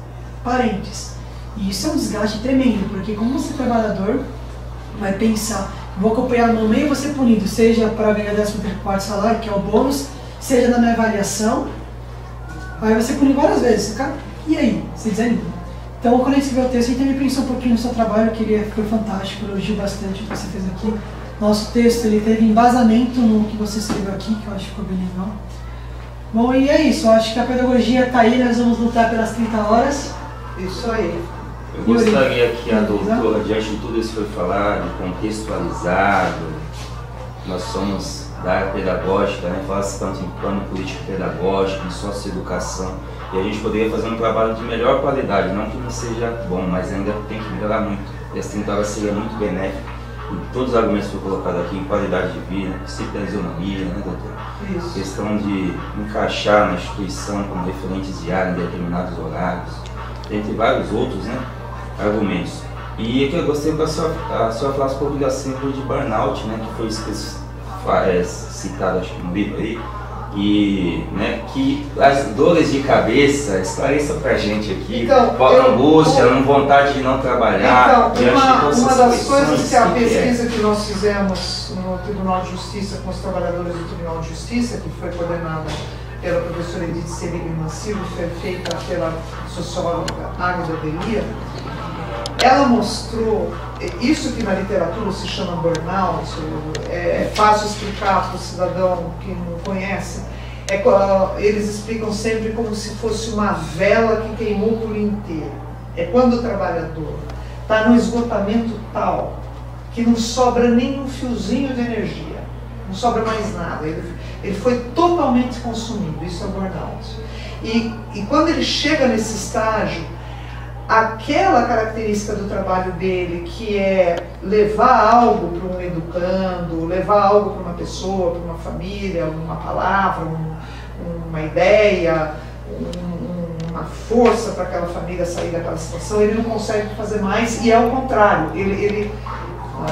E isso é um desgaste tremendo, porque como você trabalhador vai pensar, vou acompanhar a mamãe e vou ser punido, seja para ganhar 13º salário, que é o bônus, seja na minha avaliação, aí você punido várias vezes, cara. E aí? Você desanima. Então, quando a gente vê o texto, a gente também pensou um pouquinho no seu trabalho, que foi fantástico, elogio bastante o que você fez aqui. Nosso texto ele teve embasamento no que você escreveu aqui, que eu acho que ficou bem legal. Bom, e é isso, eu acho que a pedagogia está aí, nós vamos lutar pelas 30 horas. Isso aí. Eu gostaria que a doutora, diante de tudo isso que foi falado, contextualizado, nós somos da área pedagógica, né? Fala-se tanto em plano político-pedagógico, em socioeducação, e a gente poderia fazer um trabalho de melhor qualidade, não que não seja bom, mas ainda tem que melhorar muito. E essa 30 horas seria muito benéfica, e todos os argumentos que foram colocados aqui, em qualidade de vida, disciplina, né, doutora? Isso. Questão de encaixar na instituição como referentes diários em determinados horários, entre vários outros, né, argumentos. E que eu gostaria que a senhora falasse um pouco da síndrome de burnout, né, que foi citado acho que no livro aí, E que as dores de cabeça, esclareça pra gente aqui, Então, falta angústia, vontade de não trabalhar. Então, uma das coisas que a pesquisa que nós fizemos no Tribunal de Justiça com os trabalhadores do Tribunal de Justiça, que foi coordenada pela professora Edith Seligman Silva, foi feita pela socióloga Águeda Delia, ela mostrou, isso que na literatura se chama burnout, é fácil explicar para o cidadão que não conhece, eles explicam sempre como se fosse uma vela que queimou por inteiro. É quando o trabalhador está no esgotamento tal que não sobra nem um fiozinho de energia, não sobra mais nada, ele foi totalmente consumido, isso é burnout. E quando ele chega nesse estágio, aquela característica do trabalho dele, que é levar algo para um educando, levar algo para uma pessoa, para uma família, uma palavra, uma ideia, uma força para aquela família sair daquela situação, ele não consegue fazer mais, e é o contrário.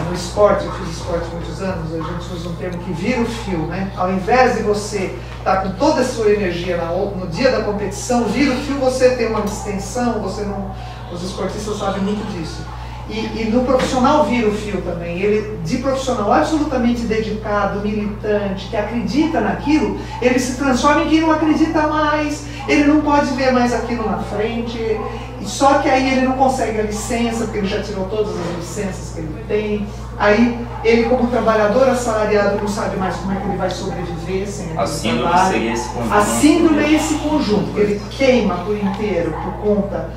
No esporte, eu fiz esporte há muitos anos, a gente usa um termo que vira o fio, né? Ao invés de você estar com toda a sua energia no dia da competição, vira o fio, você tem uma distensão, os esportistas sabem muito disso. E no profissional vira o fio também, ele de profissional absolutamente dedicado, militante, que acredita naquilo, ele se transforma em quem não acredita mais, ele não pode ver mais aquilo na frente, só que aí ele não consegue a licença, porque ele já tirou todas as licenças que ele tem, aí ele como trabalhador assalariado não sabe mais como é que ele vai sobreviver sem aquele a síndrome trabalho. Seria esse conjunto. A síndrome é esse conjunto, ele queima por inteiro por conta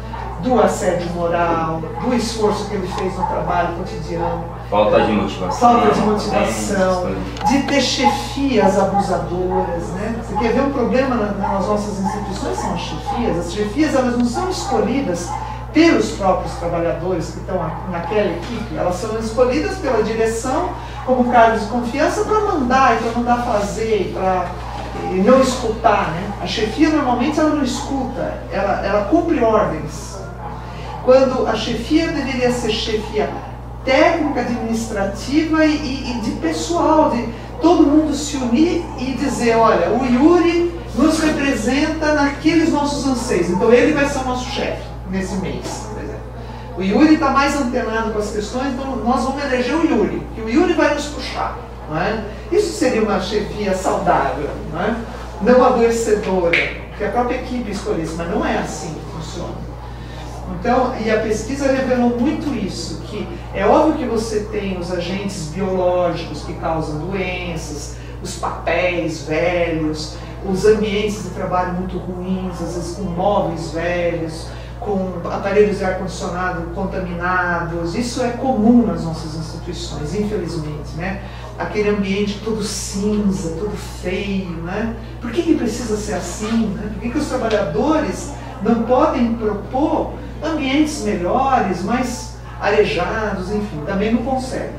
do assédio moral, do esforço que ele fez no trabalho cotidiano. Falta de motivação. De ter chefias abusadoras, né? Você quer ver um problema nas nossas instituições? São as chefias. As chefias, elas não são escolhidas pelos próprios trabalhadores que estão naquela equipe, elas são escolhidas pela direção como cargos de confiança para mandar e para mandar fazer, para não escutar, né? A chefia normalmente ela não escuta, ela cumpre ordens. Quando a chefia deveria ser chefia técnica, administrativa e de pessoal, de todo mundo se unir e dizer, olha, o Yuri nos representa naqueles nossos anseios, então ele vai ser o nosso chefe nesse mês, por exemplo. O Yuri está mais antenado com as questões, então nós vamos eleger o Yuri, que o Yuri vai nos puxar. Não é? Isso seria uma chefia saudável, não adoecedora, que a própria equipe escolhesse, mas não é assim que funciona. Então, e a pesquisa revelou muito isso, que é óbvio que você tem os agentes biológicos que causam doenças, os papéis velhos, os ambientes de trabalho muito ruins, às vezes com móveis velhos, com aparelhos de ar-condicionado contaminados, isso é comum nas nossas instituições, infelizmente, né? Aquele ambiente todo cinza, todo feio, né? Por que precisa ser assim, né? Por que os trabalhadores não podem propor ambientes melhores, mais arejados, enfim, também não conseguem.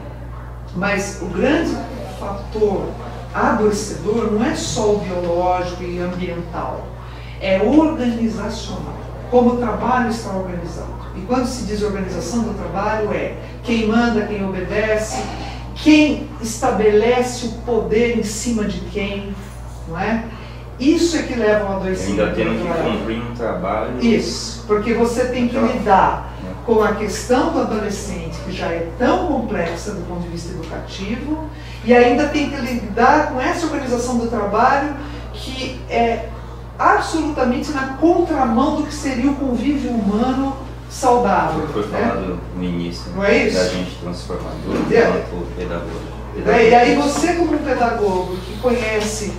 Mas o grande fator adoecedor não é só o biológico e ambiental, é organizacional, como o trabalho está organizado. E quando se diz organização do trabalho é quem manda, quem obedece, quem estabelece o poder em cima de quem, não é? Isso é que leva ao adoecimento. Ainda tendo que cumprir um trabalho. Isso, porque você tem que lidar com a questão do adolescente, que já é tão complexa do ponto de vista educativo, e ainda tem que lidar com essa organização do trabalho que é absolutamente na contramão do que seria o convívio humano saudável. Foi falado no início, não é isso? Da gente transformador enquanto pedagogo. E aí você como um pedagogo que conhece,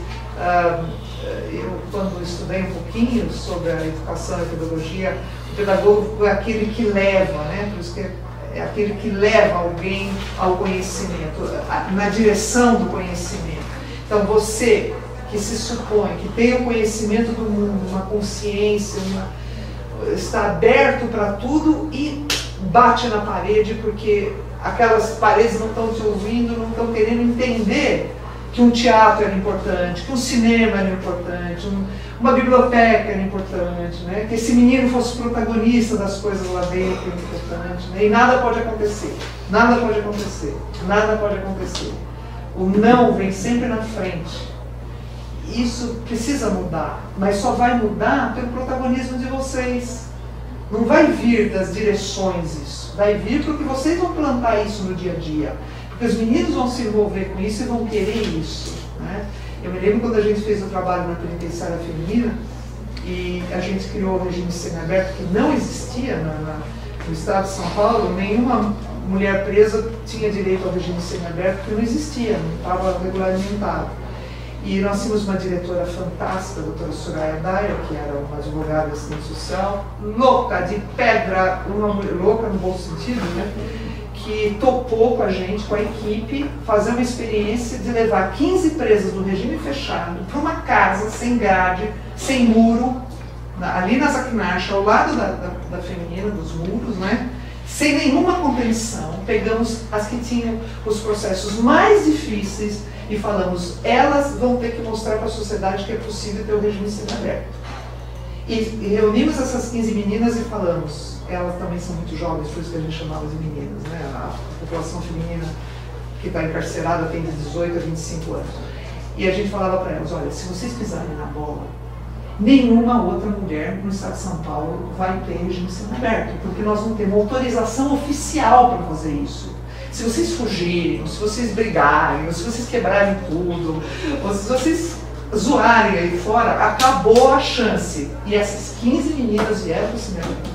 eu quando estudei um pouquinho sobre a educação e a pedagogia, o pedagogo é aquele que leva, né? Por isso que é aquele que leva alguém ao conhecimento, na direção do conhecimento. Então você que se supõe que tem o conhecimento do mundo, uma consciência, está aberto para tudo e bate na parede porque aquelas paredes não estão te ouvindo, não estão querendo entender que um teatro era importante, que um cinema era importante, uma biblioteca era importante, né? Que esse menino fosse protagonista das coisas lá dentro era importante, né? E nada pode acontecer, nada pode acontecer, nada pode acontecer. O não vem sempre na frente. isso precisa mudar, mas só vai mudar pelo protagonismo de vocês. Não vai vir das direções isso, vai vir porque vocês vão plantar isso no dia a dia. Porque os meninos vão se envolver com isso e vão querer isso, né? Eu me lembro quando a gente fez o trabalho na penitenciária feminina e a gente criou o regime semiaberto que não existia no estado de São Paulo. Nenhuma mulher presa tinha direito ao regime semiaberto porque não existia, não estava regulamentado. E nós tínhamos uma diretora fantástica, a doutora Soraya Daia, que era uma advogada assistente social, louca de pedra, uma mulher louca no bom sentido, né? Que topou com a gente, com a equipe, fazer uma experiência de levar 15 presas do regime fechado para uma casa sem grade, sem muro, ali na Zaquinacha, ao lado da feminina, dos muros, né? Sem nenhuma contenção. Pegamos as que tinham os processos mais difíceis e falamos, elas vão ter que mostrar para a sociedade que é possível ter o regime semiaberto. E reunimos essas 15 meninas e falamos, elas também são muito jovens, por isso que a gente chamava de meninas, né? A população feminina que está encarcerada tem de 18 a 25 anos. E a gente falava para elas, olha, se vocês pisarem na bola, nenhuma outra mulher no estado de São Paulo vai ter regime semiaberto, porque nós não temos autorização oficial para fazer isso. Se vocês fugirem, se vocês brigarem, se vocês quebrarem tudo, ou se vocês zoarem aí fora, acabou a chance. E essas 15 meninas vieram para o semiaberto.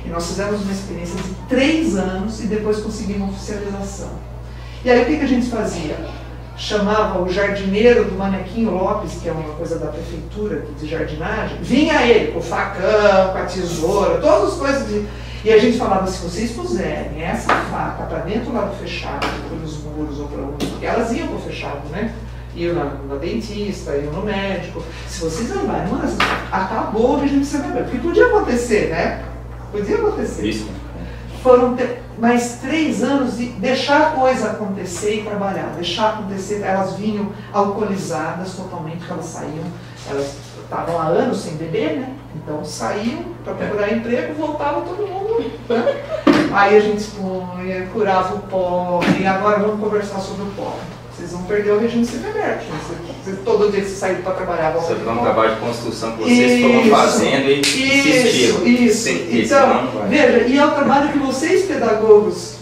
E nós fizemos uma experiência de 3 anos e depois conseguimos oficialização. E aí o que a gente fazia? Chamava o jardineiro do Manequinho Lopes, que é uma coisa da prefeitura de jardinagem, vinha ele com o facão, com a tesoura, todas as coisas de... E a gente falava, se vocês puserem essa faca para dentro do lado fechado, pelos muros ou para onde, porque elas iam para o fechado, né? Iam na dentista, iam no médico. Se vocês levarem uma dessas, acabou o regime semiaberto. Porque podia acontecer, né? Podia acontecer. Isso. Foram mais 3 anos de deixar a coisa acontecer e trabalhar. Deixar acontecer, elas vinham alcoolizadas totalmente, porque elas saíam, elas estavam há anos sem beber, né? Então saíam para procurar emprego, voltava todo mundo, né? Aí a gente punha, curava o pobre, e agora vamos conversar sobre o pobre. Vocês vão perder o regime semiaberto. Todo dia que vocês saíram para trabalhar, vão fazer um trabalho de construção que vocês foram fazendo e insistiram. Isso. Então, veja, e é o trabalho que vocês, pedagogos,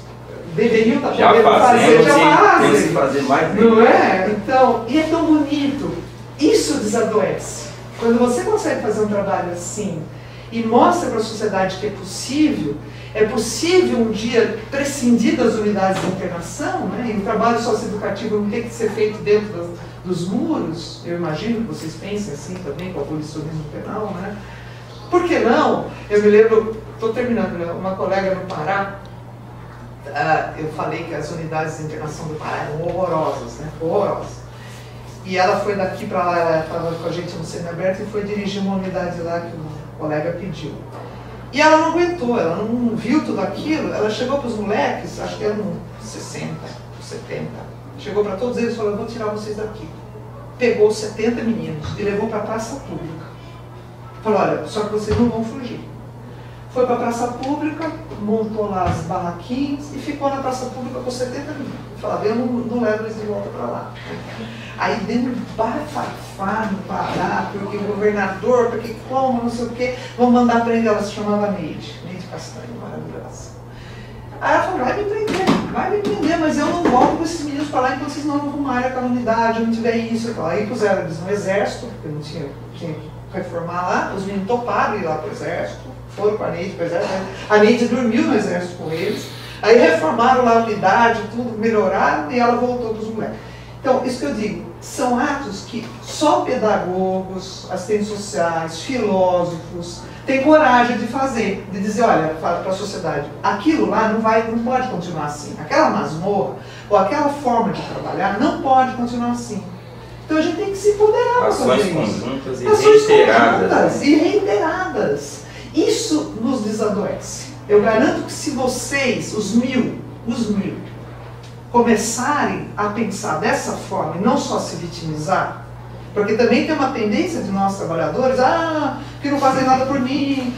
deveriam estar podendo fazer, já fazem. Temos que fazer mais. Não é? Então, e é tão bonito. Isso desadoece. Quando você consegue fazer um trabalho assim e mostra para a sociedade que é possível um dia prescindir das unidades de internação, né? E o trabalho socioeducativo não tem que ser feito dentro dos muros. Eu imagino que vocês pensem assim também com o abolicionismo penal, né? Por que não? Eu me lembro, estou terminando, uma colega no Pará, eu falei que as unidades de internação do Pará eram horrorosas, né? Horrorosas. E ela foi daqui para lá, ela estava com a gente no semiaberto e foi dirigir uma unidade lá que um colega pediu. E ela não aguentou, ela não viu tudo aquilo, ela chegou para os moleques, acho que eram 60, 70, chegou para todos eles e falou, eu vou tirar vocês daqui. Pegou 70 meninos e levou para a praça pública. Falou, olha, só que vocês não vão fugir. Foi para a praça pública, montou lá as barraquinhas e ficou na praça pública com 70 meninos. Falava, eu não levo eles de volta para lá. Aí deu um bafafá no Pará, porque o governador, porque como, não sei o quê, vão mandar prender, ela se chamava Neide Castanho, maravilhosa. Aí ela falou, vai me prender, mas eu não volto com esses meninos para lá enquanto vocês não arrumarem aquela unidade, não tiver isso. Aí puseram eles no exército, porque não tinha que reformar lá, os meninos toparam ir lá para o exército, foram com a Neide para o exército, a Neide dormiu no exército com eles, aí reformaram lá a unidade, tudo, melhoraram e ela voltou para os moleques. Então, isso que eu digo, são atos que só pedagogos, assistentes sociais, filósofos têm coragem de fazer, de dizer, olha, fala para a sociedade, aquilo lá não pode continuar assim, aquela masmorra ou aquela forma de trabalhar não pode continuar assim. Então a gente tem que se empoderar para fazer isso. Ações conjuntas e reiteradas. Isso nos desadoece. Eu garanto que se vocês, os mil, começarem a pensar dessa forma e não só se vitimizar, porque também tem uma tendência de nós trabalhadores, que não fazem nada por mim,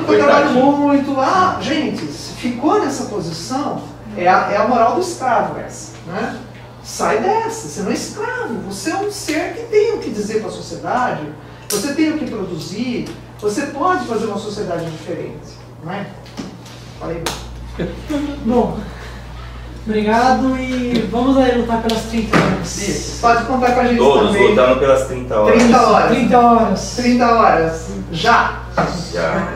porque eu trabalho muito, gente, se ficou nessa posição, é a moral do escravo essa, né? Sai dessa, você não é escravo, você é um ser que tem o que dizer para a sociedade, você tem o que produzir, você pode fazer uma sociedade diferente, não é? Falei. Bom, obrigado e vamos aí lutar pelas 30 horas. Isso. Pode contar com a gente Todos também. lutando pelas 30 horas. 30 horas. 30 horas. 30 horas. Já! Já.